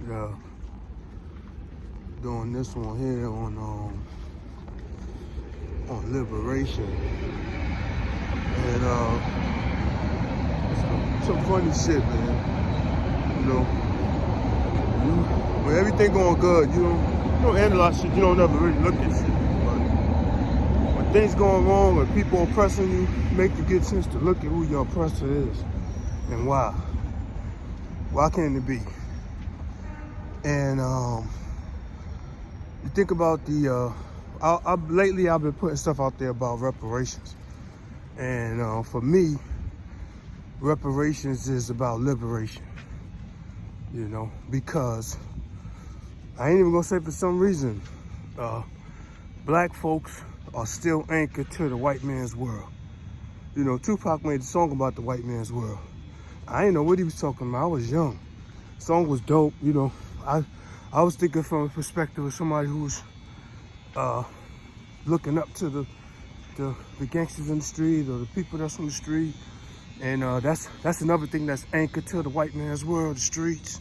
Yeah, doing this one here on liberation and some funny shit, man. When everything going good, you don't analyze shit. You don't ever really look at shit. But when things going wrong or people oppressing you, make you get a chance to look at who your oppressor is and why. Why can't it be? And you think about the lately I've been putting stuff out there about reparations, and for me, reparations is about liberation. Because I ain't even gonna say for some reason, black folks are still anchored to the white man's world. Tupac made a song about the white man's world. I didn't know what he was talking about. I was young. The song was dope. I was thinking from a perspective of somebody who's looking up to the gangsters in the street or the people that's on the street, and that's another thing that's anchored to the white man's world, the streets.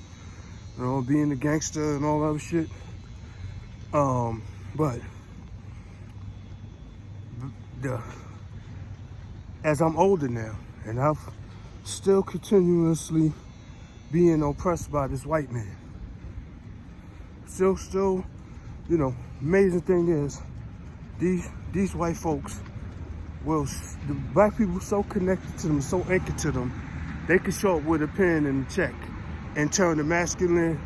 Being a gangster and all that other shit. But as I'm older now, and I've still continuously being oppressed by this white man. Still, amazing thing is, these white folks the black people so connected to them, so anchored to them, they can show up with a pen and a check and turn the masculine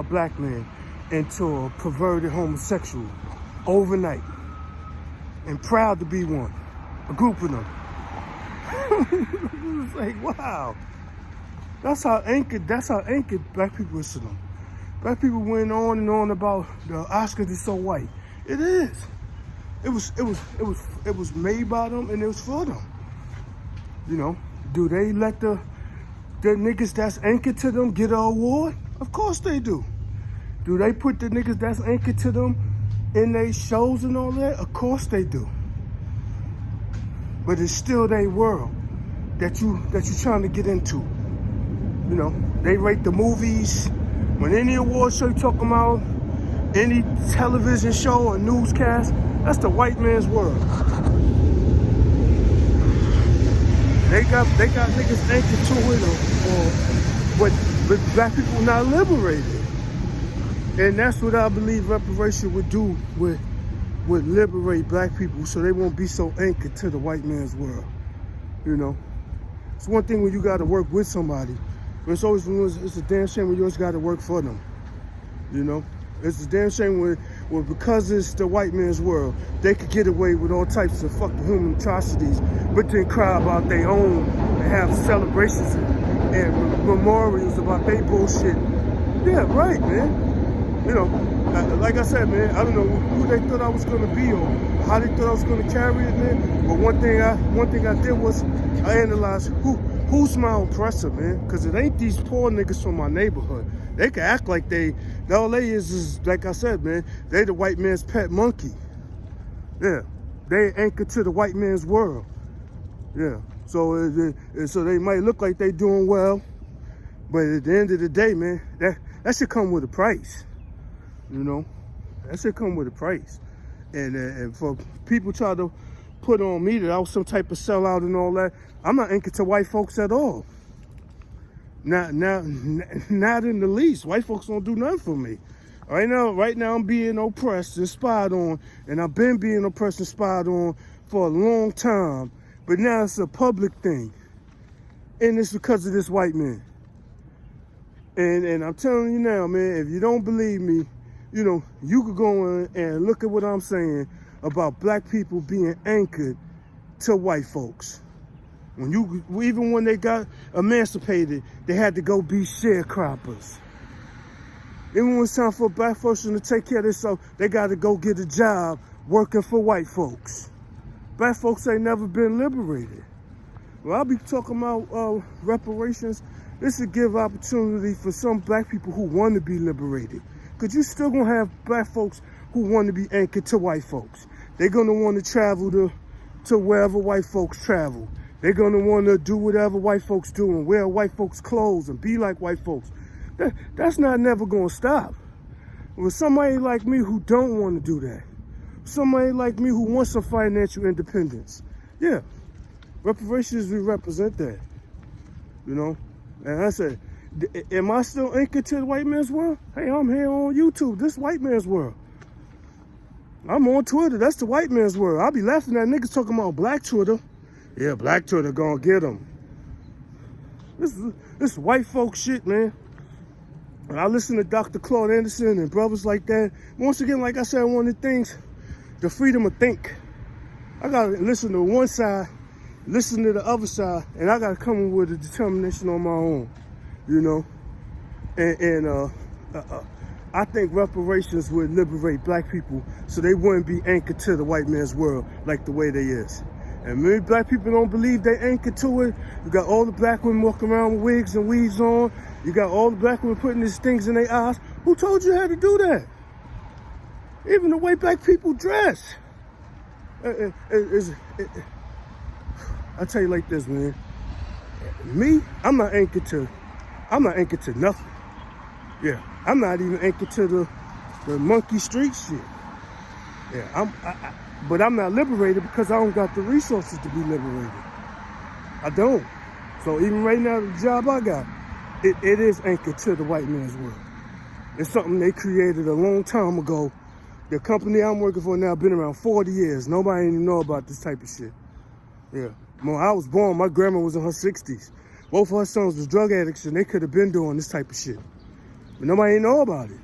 black man into a perverted homosexual overnight, and proud to be one, a group of them. It's like, wow, that's how anchored black people is to them. Black people went on and on about the Oscars is so white. It is. It was made by them and it was for them. Do they let the niggas that's anchored to them get an award? Of course they do. Do they put the niggas that's anchored to them in their shows and all that? Of course they do. But it's still their world that you trying to get into. They rate the movies. When any award show you talking about, any television show or newscast, that's the white man's world. They got niggas anchored to it, but black people not liberated. And that's what I believe reparation would do, would liberate black people so they won't be so anchored to the white man's world. It's one thing when you got to work with somebody, but it's a damn shame when you always got to work for them. It's a damn shame when because it's the white man's world, they could get away with all types of fucking human atrocities, but then cry about their own and have celebrations and memorials about their bullshit. Yeah, right, man. Like I said, man, I don't know who they thought I was gonna be or how they thought I was gonna carry it, man. But one thing I did was I analyzed who's my oppressor, man. Cause it ain't these poor niggas from my neighborhood. They can act like all they is like I said, man, they the white man's pet monkey. Yeah, they anchored to the white man's world. Yeah, so they might look like they doing well, but at the end of the day, man, that should come with a price. That should come with a price. And for people try to put on me that I was some type of sellout and all that, I'm not anchored to white folks at all. Not in the least. White folks don't do nothing for me. Right now I'm being oppressed and spied on, and I've been being oppressed and spied on for a long time. But now it's a public thing, and it's because of this white man. And I'm telling you now, man, if you don't believe me, you could go in and look at what I'm saying about black people being anchored to white folks. Even when they got emancipated, they had to go be sharecroppers. Even when it's time for black folks to take care of themselves, they got to go get a job working for white folks. Black folks ain't never been liberated. Well, I'll be talking about reparations. This would give opportunity for some black people who want to be liberated. Because you still going to have black folks who want to be anchored to white folks. They're going to want to travel to wherever white folks travel. They're going to want to do whatever white folks do and wear white folks' clothes and be like white folks. That's not never gonna stop. With somebody like me who don't want to do that, somebody like me who wants some financial independence, yeah, reparations, we represent that, you know. And I said, am I still anchored to the white man's world? Hey, I'm here on YouTube, this white man's world. I'm on Twitter, that's the white man's world. I'll be laughing at niggas talking about black Twitter. Yeah, black Twitter gonna get them. This white folk shit, man. And I listen to Dr. Claude Anderson and brothers like that. Once again, like I said, one of the things, the freedom of think. I gotta listen to one side, listen to the other side, and I gotta come up with a determination on my own, you know. And I think reparations would liberate black people so they wouldn't be anchored to the white man's world like the way they is. And many black people don't believe they anchored to it. You got all the black women walking around with wigs and weaves on. You got all the black women putting these things in their eyes. Who told you how to do that? Even the way black people dress. I tell you like this, man. Me, I'm not anchored to nothing. Yeah, I'm not even anchored to the monkey street shit. Yeah, but I'm not liberated because I don't got the resources to be liberated. I don't. So even right now, the job I got, it is anchored to the white man's world. It's something they created a long time ago. The company I'm working for now been around 40 years. Nobody even know about this type of shit. Yeah. When I was born, my grandma was in her 60s. Both of her sons was drug addicts and they could have been doing this type of shit. But nobody ain't know about it.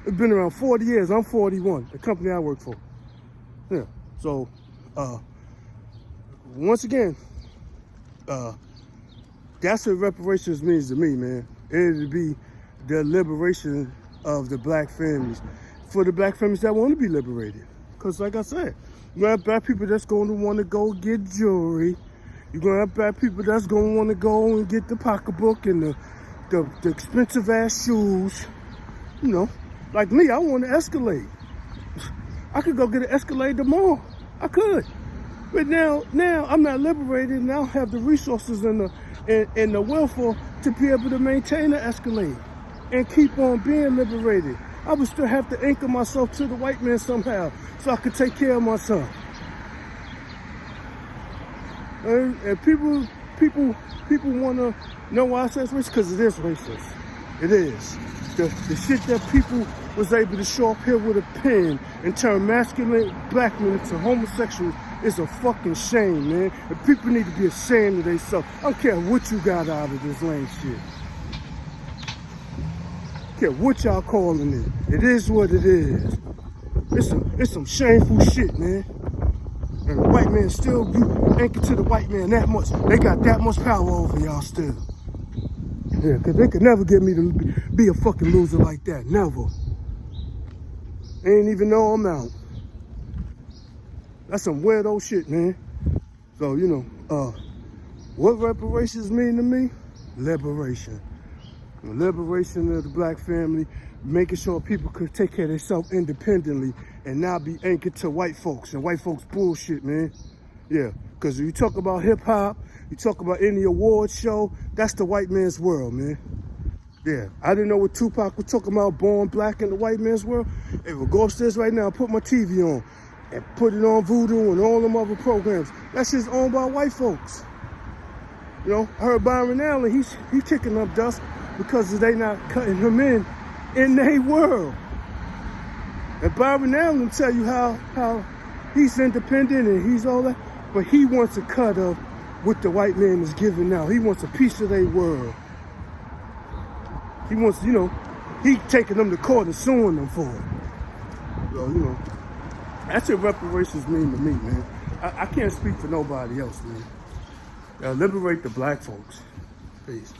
It's been around 40 years. I'm 41, the company I work for. Yeah. So, once again, that's what reparations means to me, man. It would be the liberation of the black families. For the black families that want to be liberated. Because like I said, you're going to have black people that's going to want to go get jewelry. You're going to have black people that's going to want to go and get the pocketbook and the expensive ass shoes. You know, like me, I want to Escalade. I could go get an Escalade tomorrow. I could. But now I'm not liberated and I don't have the resources and the willful to be able to maintain the Escalade and keep on being liberated. I would still have to anchor myself to the white man somehow so I could take care of myself. And people want to know why I say it's racist, because it is racist. It is. The shit that people was able to show up here with a pen and turn masculine black men into homosexuals is a fucking shame, man. And people need to be ashamed of themselves. I don't care what you got out of this lame shit. I don't care what y'all calling it. It is what it is. It's some shameful shit, man. And the white man still be anchored to the white man that much. They got that much power over y'all still. Yeah, because they could never get me to be a fucking loser like that. Never. They ain't even know I'm out. That's some weirdo shit, man. So, you know, what reparations mean to me? Liberation. The liberation of the black family, making sure people could take care of themselves independently and not be anchored to white folks and white folks bullshit, man. Yeah, because if you talk about hip-hop, you talk about any award show, that's the white man's world, man. Yeah, I didn't know what Tupac was talking about, born black in the white man's world. Hey, well, go upstairs right now, put my TV on, and put it on Voodoo and all them other programs. That shit's owned by white folks. You know, I heard Byron Allen, he's kicking up dust because they not cutting him in their world. And Byron Allen tell you how he's independent and he's all that, but he wants a cut of what the white man is giving now. He wants a piece of their world. He wants, you know, he taking them to court and suing them for it. So, you know, that's what reparations mean to me, man. I can't speak for nobody else, man. Liberate the black folks. Peace.